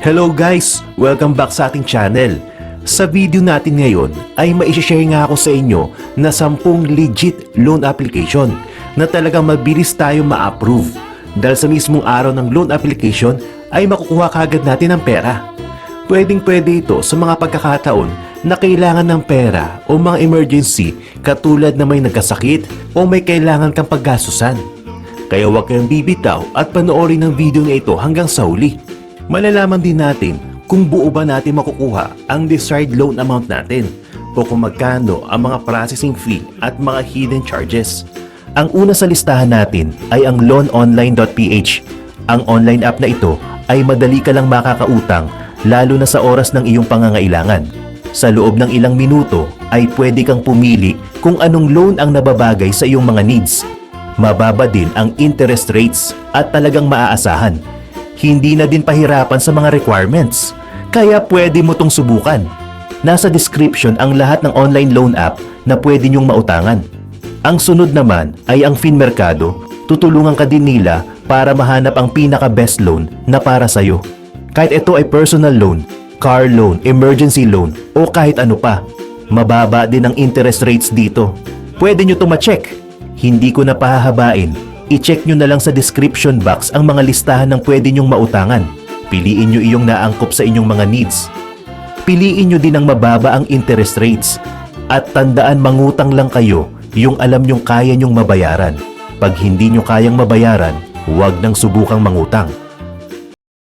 Hello guys! Welcome back sa ating channel. Sa video natin ngayon ay maishishare nga ako sa inyo na 10 legit loan application na talagang mabilis tayo ma-approve. Dahil sa mismong araw ng loan application ay makukuha kagad natin ang pera. Pwedeng-pwede ito sa mga pagkakataon na kailangan ng pera o mga emergency katulad na may nagkasakit o may kailangan kang paggastusan. Kaya huwag kayong bibitaw at panoorin ang video na ito hanggang sa huli. Malalaman din natin kung buo ba natin makukuha ang desired loan amount natin o kung magkano ang mga processing fee at mga hidden charges. Ang una sa listahan natin ay ang loanonline.ph. Ang online app na ito ay madali ka lang makakautang lalo na sa oras ng iyong pangangailangan. Sa loob ng ilang minuto ay pwede kang pumili kung anong loan ang nababagay sa iyong mga needs. Mababa din ang interest rates at talagang maaasahan. Hindi na din pahirapan sa mga requirements, kaya pwede mo tong subukan. Nasa description ang lahat ng online loan app na pwede nyong mautangan. Ang sunod naman ay ang FinMercado. Tutulungan ka din nila para mahanap ang pinaka-best loan na para sa'yo. Kahit ito ay personal loan, car loan, emergency loan o kahit ano pa, mababa din ang interest rates dito. Pwede nyo ito ma-check. Hindi ko na pahahabain. I-check nyo na lang sa description box ang mga listahan ng pwede nyong mautangan. Piliin nyo iyong naangkop sa inyong mga needs. Piliin nyo din ang mababa ang interest rates. At tandaan mangutang lang kayo yung alam nyong kaya nyong mabayaran. Pag hindi nyo kayang mabayaran, huwag nang subukang mangutang.